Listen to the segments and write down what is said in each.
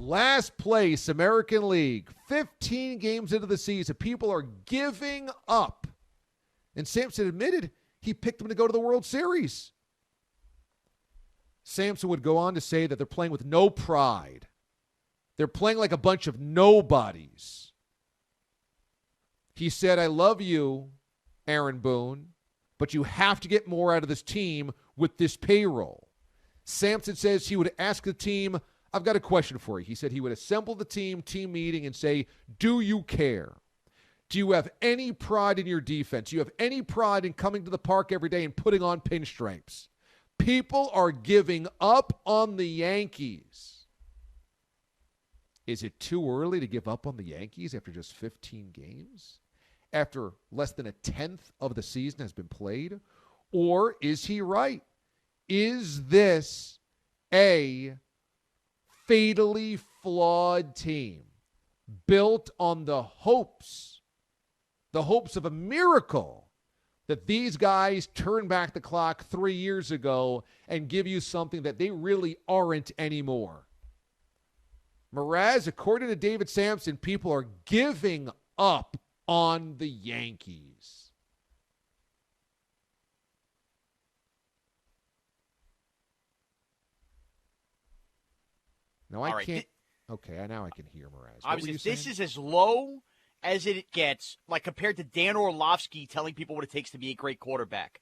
Last place, American League. 15 games into the season. People are giving up. And Samson admitted he picked them to go to the World Series. Samson would go on to say that they're playing with no pride. They're playing like a bunch of nobodies. He said, I love you, Aaron Boone, but you have to get more out of this team with this payroll. Samson says he would ask the team, I've got a question for you. He said he would assemble the team meeting and say, do you care? Do you have any pride in your defense? Do you have any pride in coming to the park every day and putting on pinstripes? People are giving up on the Yankees. Is it too early to give up on the Yankees after just 15 games? After less than a tenth of the season has been played? Or is he right? Is this a fatally flawed team built on the hopes of a miracle that these guys turn back the clock 3 years ago and give you something that they really aren't anymore? Mraz, according to David Samson, people are giving up on the Yankees. No, I can't. Okay, now I can hear Mraz. This is as low as it gets, like compared to Dan Orlovsky telling people what it takes to be a great quarterback.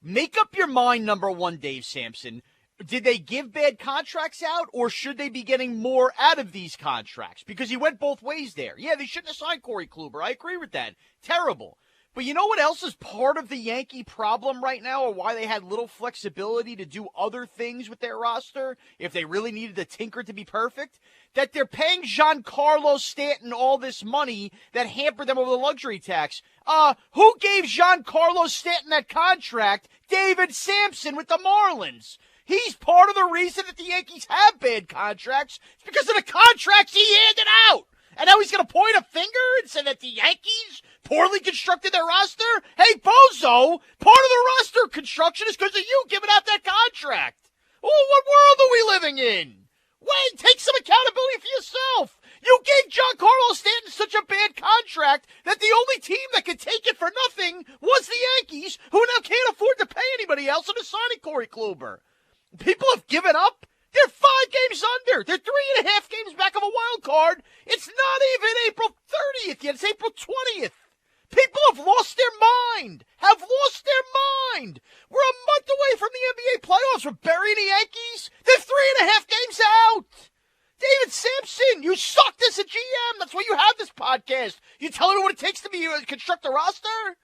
Make up your mind, number one, Dave Samson. Did they give bad contracts out, or should they be getting more out of these contracts? Because he went both ways there. Yeah, they shouldn't have signed Corey Kluber. I agree with that. Terrible. But you know what else is part of the Yankee problem right now, or why they had little flexibility to do other things with their roster if they really needed to tinker to be perfect? That they're paying Giancarlo Stanton all this money that hampered them over the luxury tax. Who gave Giancarlo Stanton that contract? David Samson with the Marlins. He's part of the reason that the Yankees have bad contracts. It's because of the contracts he handed out. And now he's going to point a finger and say that the Yankees poorly constructed their roster? Hey, bozo, part of the roster construction is because of you giving out that contract. Oh, what world are we living in? Wait, take some accountability for yourself. You gave Giancarlo Stanton such a bad contract that the only team that could take it for nothing was the Yankees, who now can't afford to pay anybody else into signing Corey Kluber. People have given up. They're 5 games under. They're 3.5 games back of a wild card. It's not even April 30th yet. It's April 20th. People have lost their mind. We're a month away from the NBA playoffs. We're burying the Yankees. They're 3.5 games out. David Samson, you sucked as a GM. That's why you have this podcast. You telling me what it takes to construct a roster?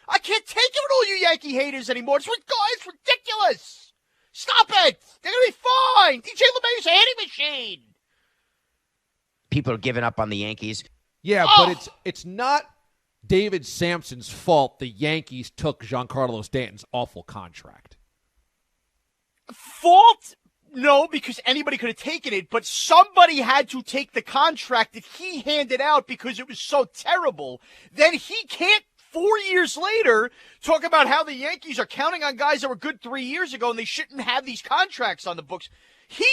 I can't take it with all you Yankee haters anymore. It's ridiculous. Stop it! They're going to be fine! DJ LeMay's a hitting machine! People are giving up on the Yankees. Yeah, but it's not David Samson's fault the Yankees took Giancarlo Stanton's awful contract. Fault? No, because anybody could have taken it, but somebody had to take the contract that he handed out because it was so terrible. Then he can't 4 years later, talk about how the Yankees are counting on guys that were good 3 years ago and they shouldn't have these contracts on the books. He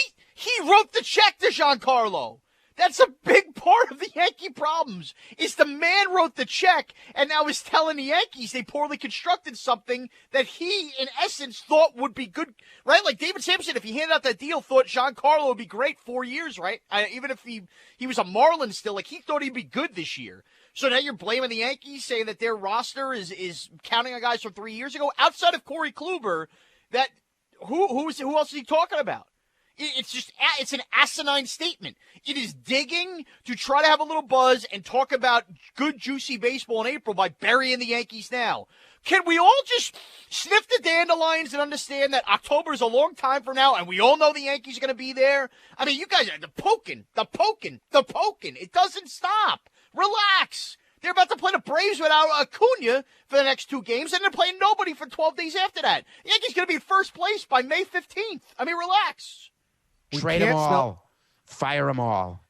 wrote the check to Giancarlo. That's a big part of the Yankee problems, is the man wrote the check and now is telling the Yankees they poorly constructed something that he, in essence, thought would be good, right? Like David Samson, if he handed out that deal, thought Giancarlo would be great 4 years, right? Even if he was a Marlin still, like he thought he'd be good this year. So now you're blaming the Yankees, saying that their roster is counting on guys from 3 years ago? Outside of Corey Kluber, that who else is he talking about? It's an asinine statement. It is digging to try to have a little buzz and talk about good, juicy baseball in April by burying the Yankees now. Can we all just sniff the dandelions and understand that October is a long time from now and we all know the Yankees are going to be there? I mean, you guys are the poking. It doesn't stop. Relax. They're about to play the Braves without Acuna for the next 2 games, and they're playing nobody for 12 days after that. The Yankees going to be in first place by May 15th. I mean, relax. Trade them all. Fire them all.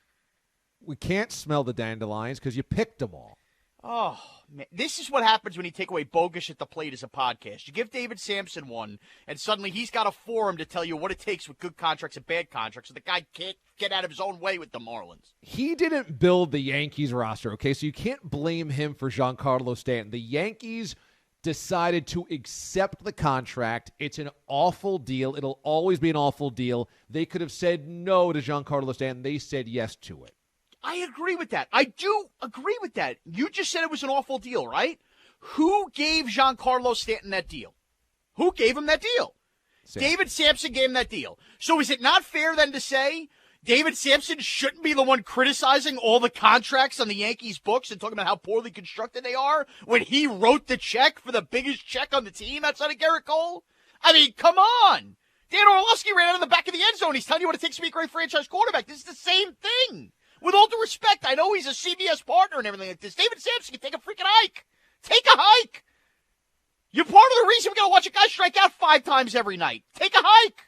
We can't smell the dandelions because you picked them all. Oh, man. This is what happens when you take away Bogusch at the plate as a podcast. You give David Samson one, and suddenly he's got a forum to tell you what it takes with good contracts and bad contracts, so the guy can't get out of his own way with the Marlins. He didn't build the Yankees roster, okay? So you can't blame him for Giancarlo Stanton. The Yankees decided to accept the contract. It's an awful deal. It'll always be an awful deal. They could have said no to Giancarlo Stanton. They said yes to it. I agree with that. I do agree with that. You just said it was an awful deal, right? Who gave Giancarlo Stanton that deal? Who gave him that deal? David Samson gave him that deal. So is it not fair then to say David Samson shouldn't be the one criticizing all the contracts on the Yankees books and talking about how poorly constructed they are when he wrote the check for the biggest check on the team outside of Garrett Cole? I mean, come on. Dan Orlovsky ran out of the back of the end zone. He's telling you what it takes to be a great franchise quarterback. This is the same thing. With all due respect, I know he's a CBS partner and everything like this. David Samson can take a freaking hike. Take a hike. You're part of the reason we got to watch a guy strike out 5 times every night. Take a hike.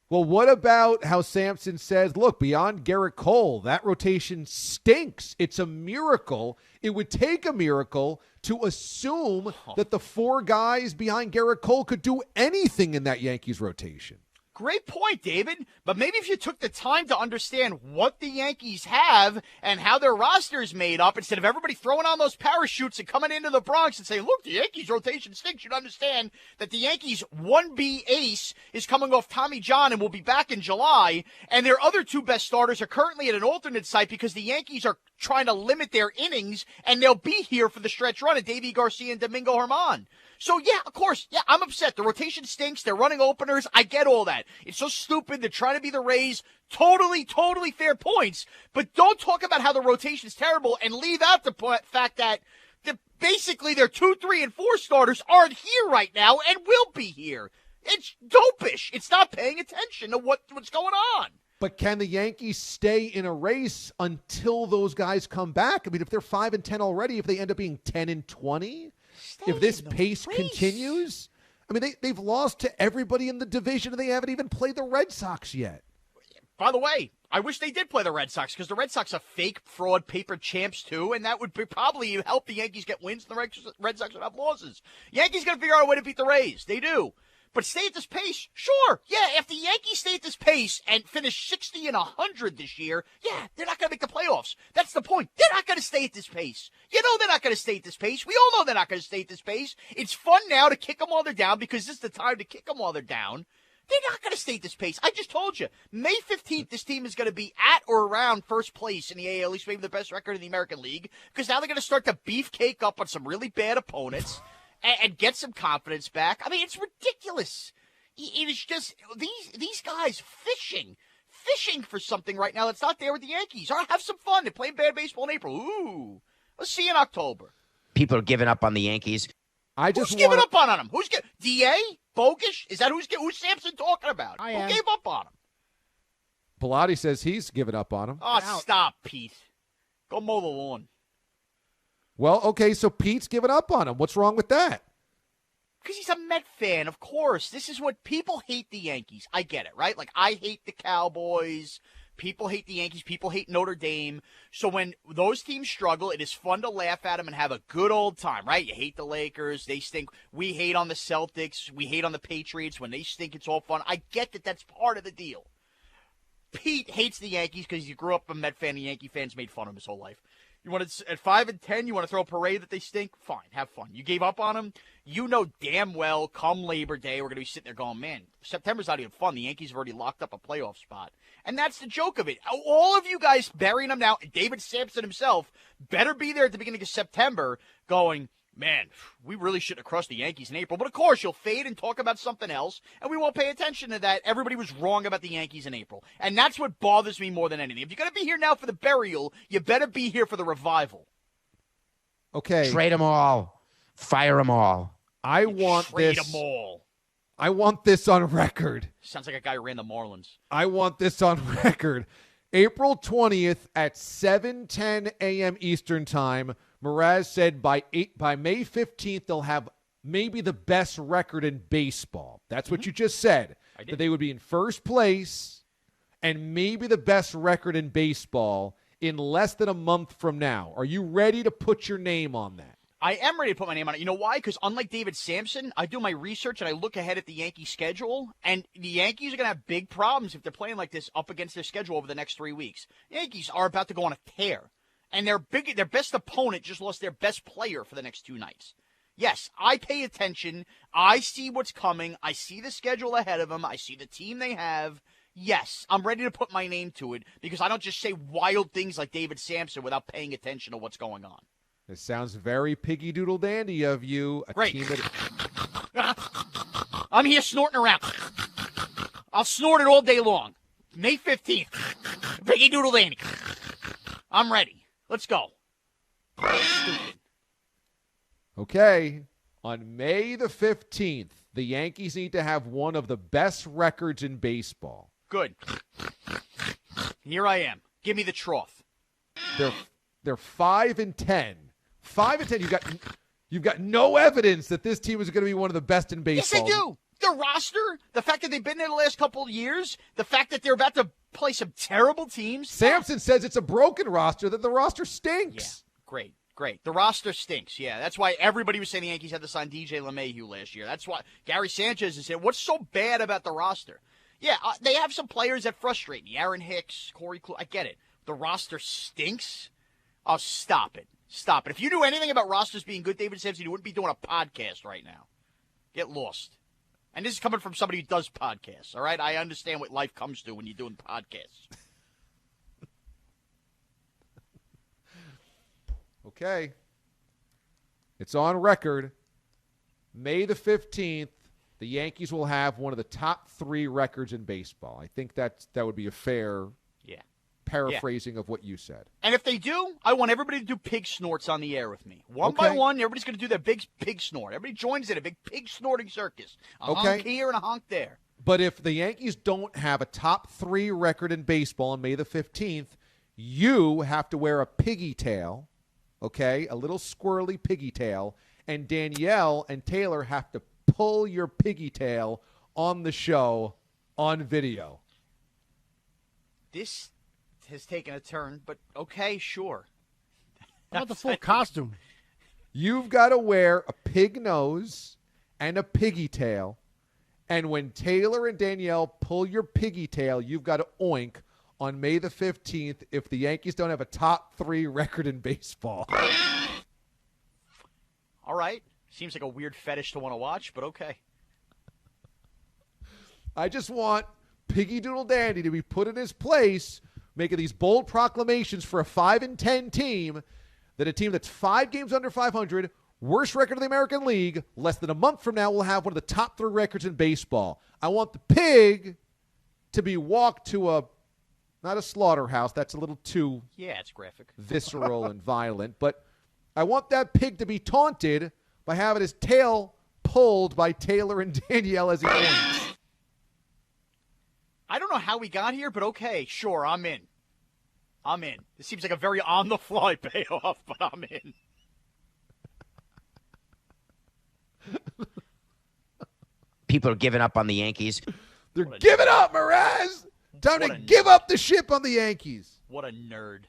Well, what about how Samson says, look, beyond Garrett Cole, that rotation stinks. It's a miracle. It would take a miracle to assume that the 4 guys behind Garrett Cole could do anything in that Yankees rotation. Great point, David. But maybe if you took the time to understand what the Yankees have and how their roster is made up, instead of everybody throwing on those parachutes and coming into the Bronx and saying, look, the Yankees rotation stinks, you'd understand that the Yankees 1B ace is coming off Tommy John and will be back in July, and their other 2 best starters are currently at an alternate site because the Yankees are trying to limit their innings, and they'll be here for the stretch run of Davey Garcia and Domingo Germán. So, yeah, of course, yeah, I'm upset. The rotation stinks. They're running openers. I get all that. It's so stupid. They're trying to be the Rays. Totally fair points. But don't talk about how the rotation is terrible and leave out the fact that basically their 2, 3, and 4 starters aren't here right now and will be here. It's dopish. It's not paying attention to what's going on. But can the Yankees stay in a race until those guys come back? I mean, if they're 5-10 already, if they end up being 10-20, if this pace continues, I mean, they've lost to everybody in the division, and they haven't even played the Red Sox yet. By the way, I wish they did play the Red Sox because the Red Sox are fake, fraud, paper champs, too, and that would probably help the Yankees get wins and the Red Sox would have losses. Yankees got to figure out a way to beat the Rays. They do. But stay at this pace? Sure. Yeah, if the Yankees stay at this pace and finish 60 and 100 this year, yeah, they're not going to make the playoffs. That's the point. They're not going to stay at this pace. You know they're not going to stay at this pace. We all know they're not going to stay at this pace. It's fun now to kick them while they're down because this is the time to kick them while they're down. They're not going to stay at this pace. I just told you. May 15th, this team is going to be at or around first place in the AL, at least maybe the best record in the American League, because now they're going to start to beefcake up on some really bad opponents and get some confidence back. I mean, it's ridiculous. It is just these guys fishing for something right now that's not there with the Yankees. All right, have some fun. They're playing bad baseball in April. Ooh, let's see you in October. People are giving up on the Yankees. Who's giving up on them? Who's DA? Bogusch? Is that who's Samson talking about? I Who am. gave up on him? Pilati says he's given up on him. Oh, stop, Pete. Go mow the lawn. Well, okay, so Pete's given up on him. What's wrong with that? Because he's a Met fan, of course. This is what people hate the Yankees. I get it, right? Like, I hate the Cowboys. People hate the Yankees. People hate Notre Dame. So when those teams struggle, it is fun to laugh at them and have a good old time, right? You hate the Lakers. They stink. We hate on the Celtics. We hate on the Patriots. When they stink, it's all fun. I get that that's part of the deal. Pete hates the Yankees because he grew up a Met fan and Yankee fans made fun of him his whole life. You want to, at 5-10, you want to throw a parade that they stink? Fine, have fun. You gave up on them. You know damn well come Labor Day, we're going to be sitting there going, man, September's not even fun. The Yankees have already locked up a playoff spot. And that's the joke of it. All of you guys burying them now, David Samson himself better be there at the beginning of September going, man, we really shouldn't have crushed the Yankees in April. But, of course, you'll fade and talk about something else, and we won't pay attention to that. Everybody was wrong about the Yankees in April. And that's what bothers me more than anything. If you're going to be here now for the burial, you better be here for the revival. Okay. Trade them all. Fire them all. I want Trade this. them all. I want this on record. Sounds like a guy who ran the Marlins. I want this on record. April 20th at 7:10 a.m. Eastern Time, Mraz said by May 15th they'll have maybe the best record in baseball. That's what you just said. That they would be in first place and maybe the best record in baseball in less than a month from now. Are you ready to put your name on that? I am ready to put my name on it. You know why? Because unlike David Samson, I do my research and I look ahead at the Yankee schedule, and the Yankees are going to have big problems if they're playing like this up against their schedule over the next 3 weeks. The Yankees are about to go on a tear, and their best opponent just lost their best player for the next 2 nights. Yes, I pay attention. I see what's coming. I see the schedule ahead of them. I see the team they have. Yes, I'm ready to put my name to it because I don't just say wild things like David Samson without paying attention to what's going on. This sounds very piggy doodle dandy of you. Great. I'm here snorting around. I'll snort it all day long. May 15th. Piggy doodle dandy. I'm ready. Let's go. Stupid. Okay. On May the 15th, the Yankees need to have one of the best records in baseball. Good. Here I am. Give me the trough. They're 5-10. 5-10. You've got no evidence that this team is going to be one of the best in baseball. Yes, I do. The roster, the fact that they've been there the last couple of years, the fact that they're about to play some terrible teams. Samson says it's a broken roster, that the roster stinks. Yeah, great. The roster stinks. Yeah, that's why everybody was saying the Yankees had to sign DJ LeMahieu last year. That's why Gary Sanchez is saying, what's so bad about the roster? Yeah, they have some players that frustrate me. Aaron Hicks, Corey Kluge. I get it. The roster stinks. Oh, stop it. Stop it. If you knew anything about rosters being good, David Samson, you wouldn't be doing a podcast right now. Get lost. And this is coming from somebody who does podcasts, all right? I understand what life comes to when you're doing podcasts. Okay. It's on record. May the 15th, the Yankees will have one of the top 3 records in baseball. I think that would be a fair paraphrasing of what you said. And if they do, I want everybody to do pig snorts on the air with me. One by one, everybody's going to do their big pig snort. Everybody joins in a big pig snorting circus. A honk here and a honk there. But if the Yankees don't have a top 3 record in baseball on May the 15th, you have to wear a piggy tail, okay, a little squirrely piggy tail, and Danielle and Taylor have to pull your piggy tail on the show on video. This has taken a turn, but okay, sure. How about the full costume? You've got to wear a pig nose and a piggy tail, and when Taylor and Danielle pull your piggy tail, you've got to oink on May the 15th if the Yankees don't have a top 3 record in baseball. All right. Seems like a weird fetish to want to watch, but okay. I just want Piggy Doodle Dandy to be put in his place, making these bold proclamations for a 5-10 team, that a team that's 5 games under 500, worst record of the American League, less than a month from now will have one of the top 3 records in baseball. I want the pig to be walked to not a slaughterhouse, that's a little too it's graphic, visceral and violent, but I want that pig to be taunted by having his tail pulled by Taylor and Danielle as he points. I don't know how we got here, but okay, sure, I'm in. This seems like a very on-the-fly payoff, but I'm in. People are giving up on the Yankees. They're giving up, Mraz! Time to give up the ship on the Yankees. What a nerd.